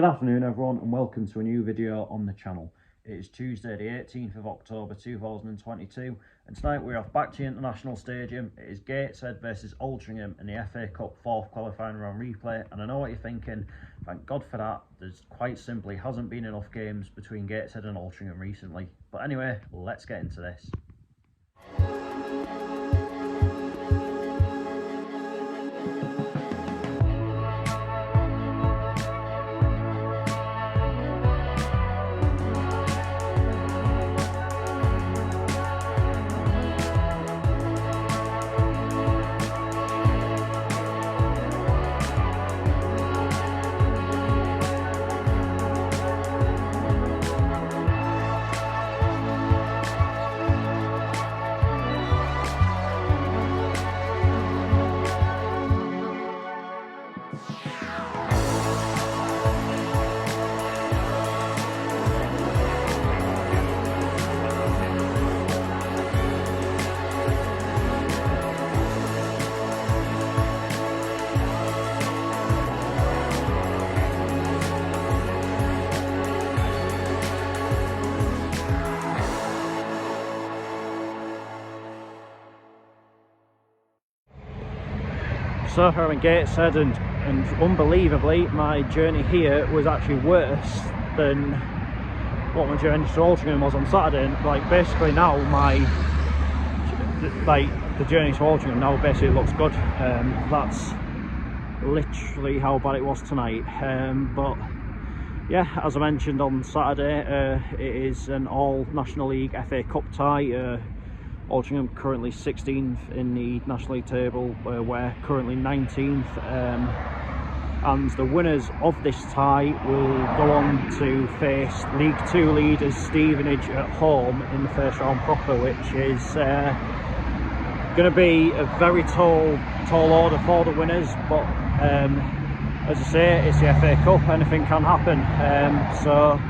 Good afternoon everyone and welcome to a new video on the channel. It is Tuesday the 18th of October 2022 and tonight we're off back to the International Stadium. It is Gateshead versus Altrincham in the FA Cup 4th qualifying round replay, and I know what you're thinking, thank God for that. There's quite simply hasn't been enough games between Gateshead and Altrincham recently. But anyway, let's get into this. So I'm in Gateshead and unbelievably my journey here was actually worse than what my journey to Altrincham was on Saturday. And like basically now the journey to Altrincham now basically looks good. That's literally how bad it was tonight. But yeah, as I mentioned on Saturday, it is an all National League FA Cup tie. Altrincham currently 16th in the National League table, we're currently 19th, and the winners of this tie will go on to face League 2 leaders Stevenage at home in the first round proper, which is going to be a very tall order for the winners. But as I say, it's the FA Cup, anything can happen. So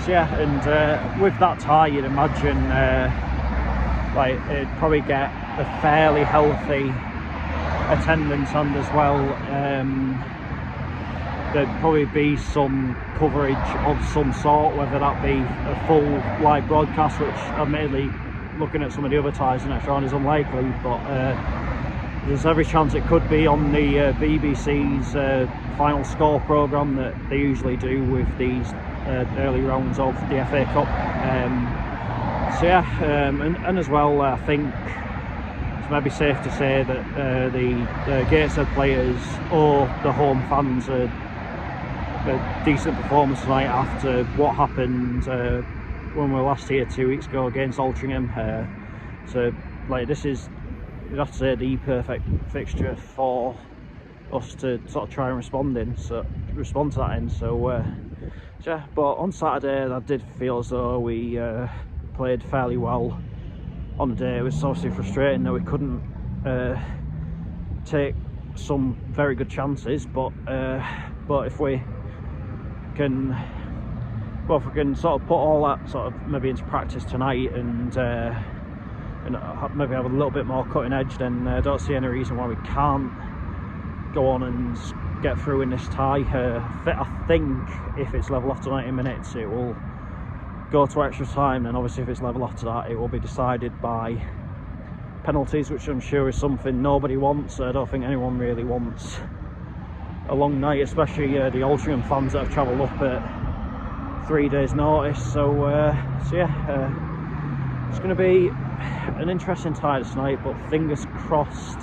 yeah, and with that tie you'd imagine like it'd probably get a fairly healthy attendance, and as well there'd probably be some coverage of some sort, whether that be a full live broadcast, which admittedly looking at some of the other ties the next round is unlikely, but there's every chance it could be on the BBC's final score programme that they usually do with these early rounds of the FA Cup. So yeah, and as well, I think it's maybe safe to say that the Gateshead players owe the home fans a decent performance tonight after what happened when we were last here 2 weeks ago against Altrincham. So like this is, you'd have to say, the perfect fixture for us to sort of try and respond to that end. So yeah, but on Saturday I did feel as though we played fairly well on the day. It was obviously frustrating that we couldn't take some very good chances, but if we can sort of put all that sort of maybe into practice tonight and maybe have a little bit more cutting edge, then I don't see any reason why we can't go on and get through in this tie. I think if it's level after 90 minutes it will go to extra time, and obviously if it's level after that it will be decided by penalties, which I'm sure is something nobody wants. I don't think anyone really wants a long night, especially the Altrincham fans that have travelled up at 3 days notice. So yeah, it's going to be an interesting tie this night, but fingers crossed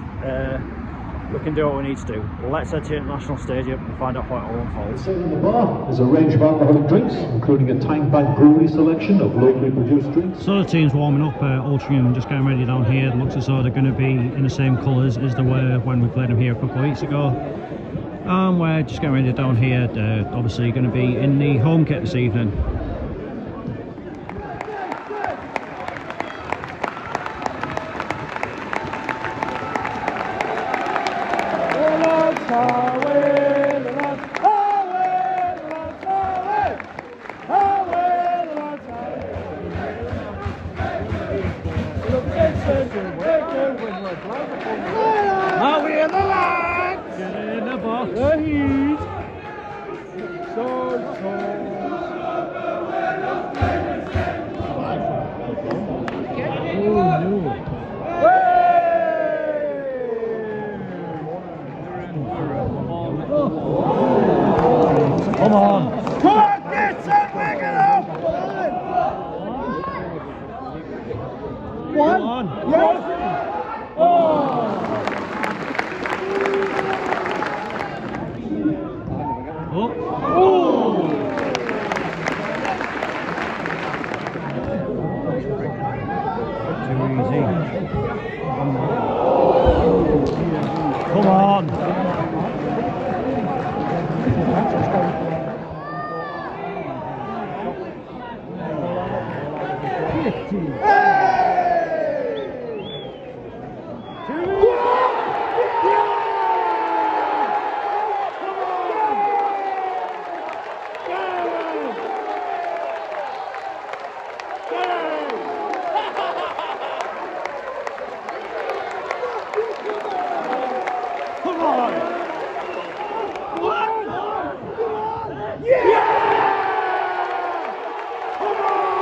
we can do what we need to do. Let's head to the International Stadium and find out how it all unfolds. In the bar is a range of alcoholic drinks, including a tank-bagged brewery selection of locally produced drinks. So the team's warming up. Altrincham just getting ready down here. It looks as though they're going to be in the same colours as they were when we played them here a couple of weeks ago. And we're just getting ready down here. They're obviously going to be in the home kit this evening. Are we in the lads? Get in the box. The heat. So Come on! Come on, Gateshead, wake it up! One! Come on! Yes! Oh! Oh! Too easy. Come on! Come on! Yeah! Come on!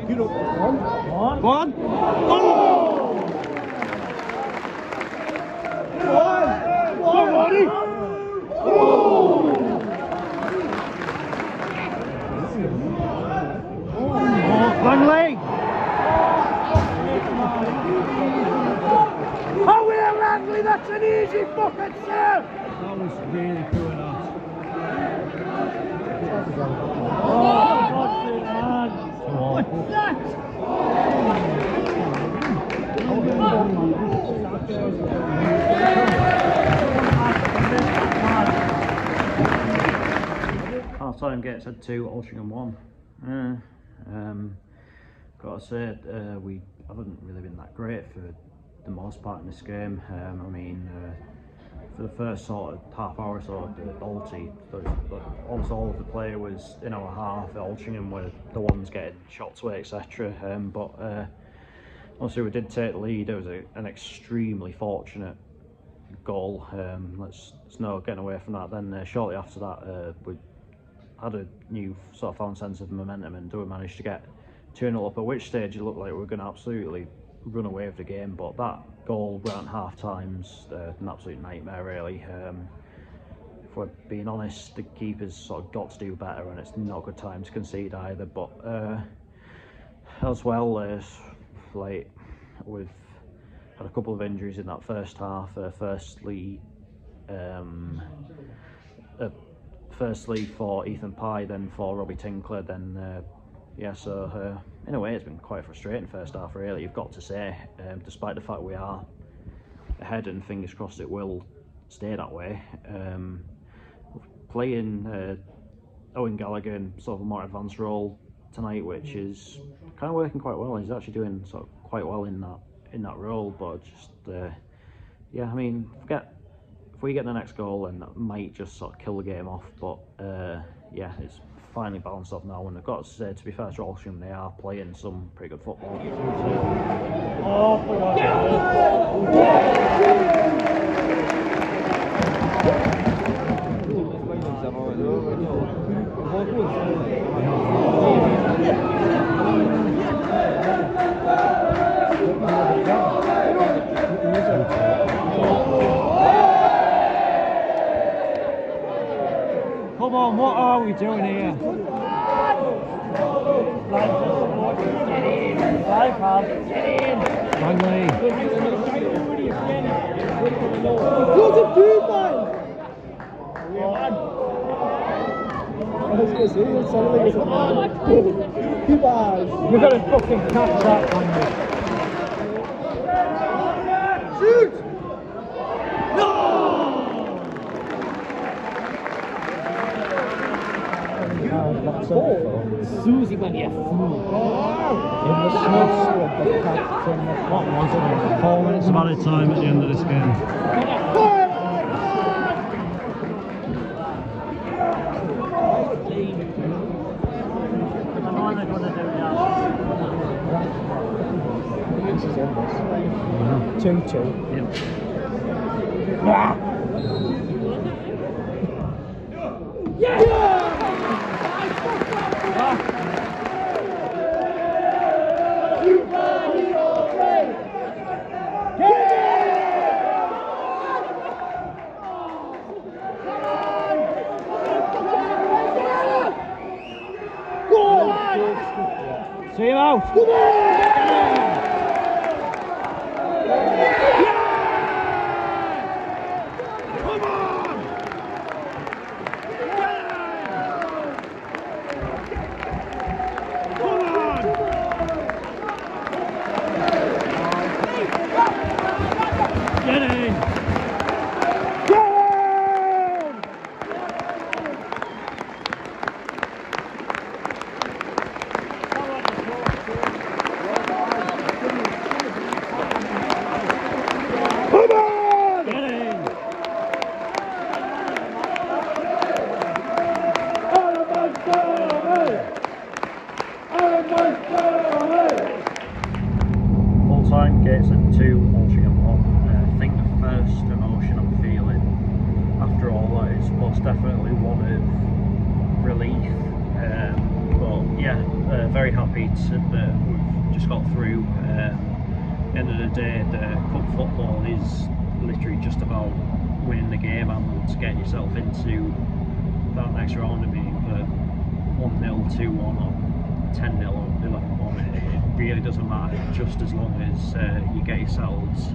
Come on! One! Oh! Langley! Oh, we're Langley, that's an easy bucket, sir! That was really cool enough. What's that? Half-time Gateshead 2, Altrincham 1. Got to say, we haven't really been that great for the most part in this game. I mean, for the first sort of half hour or so, almost all of the play was in our half. Altrincham were the ones getting shots away, etc. But obviously we did take the lead. It was an extremely fortunate goal. There's no getting away from that. Then shortly after that, we had a new sort of found sense of momentum and we managed to get 2-0 up, at which stage it looked like we were going to absolutely run away with the game, but that goal around half time's an absolute nightmare really. If we're being honest, the keeper's sort of got to do better and it's not a good time to concede either, but as well as like we've had a couple of injuries in that first half. Firstly for Ethan Pye, then for Robbie Tinkler, then yeah, so in a way it's been quite a frustrating first half really, you've got to say, despite the fact we are ahead and fingers crossed it will stay that way. Playing Owen Gallagher in sort of a more advanced role tonight, which is kind of working quite well. He's actually doing sort of quite well in that role, but just yeah, I mean, if we get the next goal, then that might just sort of kill the game off, but yeah, it's finally balanced off now, and I've got to say, to be fair to Altrincham, they are playing some pretty good football. Oh, for God's Come on, what are we doing here? Langley. You've got to fucking catch that, Langley. Shoot! No! Susie, man, you fool. In the snow, the captain, what was it? 4 minutes of added time at the end of this game. penalties in this. 2-2. See him out! Full-time, Gateshead 2, Altrincham 1. I think the first emotion I'm feeling after all that is most definitely one of relief. But yeah, very happy that we've just got through. At the end of the day, the cup football is literally just about winning the game and getting yourself into that next round. I mean, 1-0, 2-1 or 10-0 or 11-1, it really doesn't matter, just as long as you get yourselves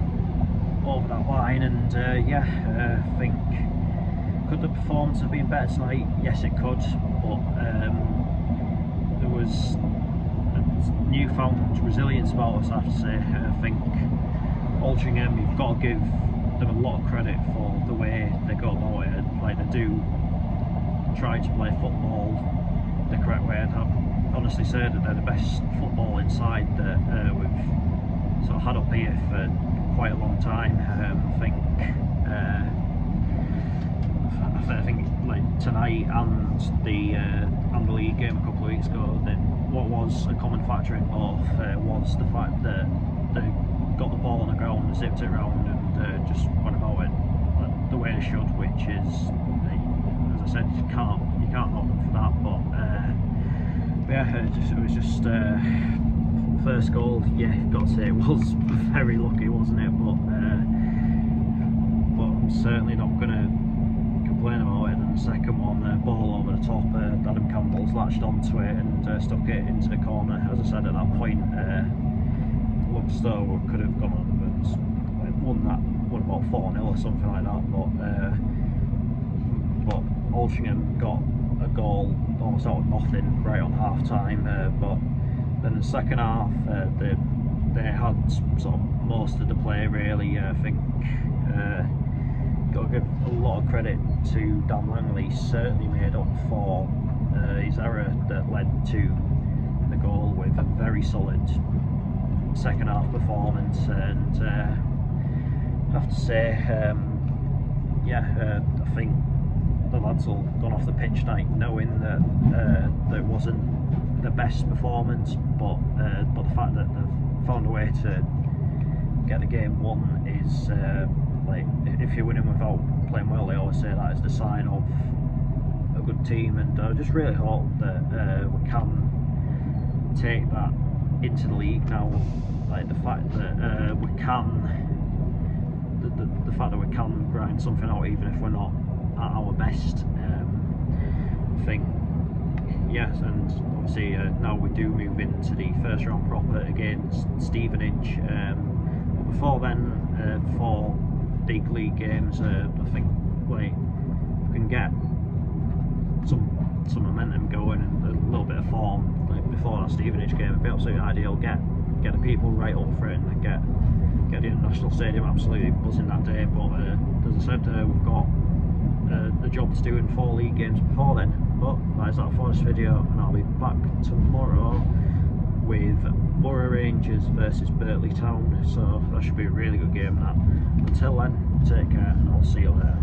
over that line. And yeah, I think, could the performance have been better tonight? Yes, it could, but there was a newfound resilience about us, I have to say. I think Altrincham, you've got to give them a lot of credit for the way they go about it. Like, they do try to play football the correct way. I'd honestly say that they're the best football inside that we've sort of had up here for quite a long time. I think like tonight and the league game a couple of weeks ago, that what was a common factor in both was the fact that they got the ball on the ground, zipped it around, and just went about it the way they should, which is, as I said, you can't knock them for that. But yeah, it was just first goal. Yeah, got to say it was very lucky, wasn't it? But I'm certainly not going to complain about it. And the second one, ball over the top, Adam Campbell's latched onto it and stuck it into the corner. As I said, at that point, looked as though we could have gone on and won about 4-0 or something like that. But Altrincham got a goal almost out of nothing right on half time. But then in the second half, they had sort of most of the play really. I think got to give a lot of credit to Dan Langley. Certainly made up for his error that led to the goal with a very solid second half performance. And I have to say, yeah, I think the lads all gone off the pitch tonight knowing that it wasn't the best performance, but the fact that they've found a way to get the game won is like, if you're winning without playing well, they always say that is the sign of a good team. And I just really hope that we can take that into the league now. Like the fact that we can, the fact that we can grind something out even if we're not at our best. I think, yes, and obviously now we do move into the first round proper against Stevenage. But before then, for big league games, I think like we can get some momentum going and a little bit of form like before that Stevenage game, it'd be absolutely ideal. Get the people right up for it and get the International Stadium absolutely buzzing that day. But as I said, we've got the job to do in 4 league games before then. But that is that for this video, and I'll be back tomorrow with Borough Rangers versus Birtley Town, so that should be a really good game. That. Until then, take care and I'll see you later.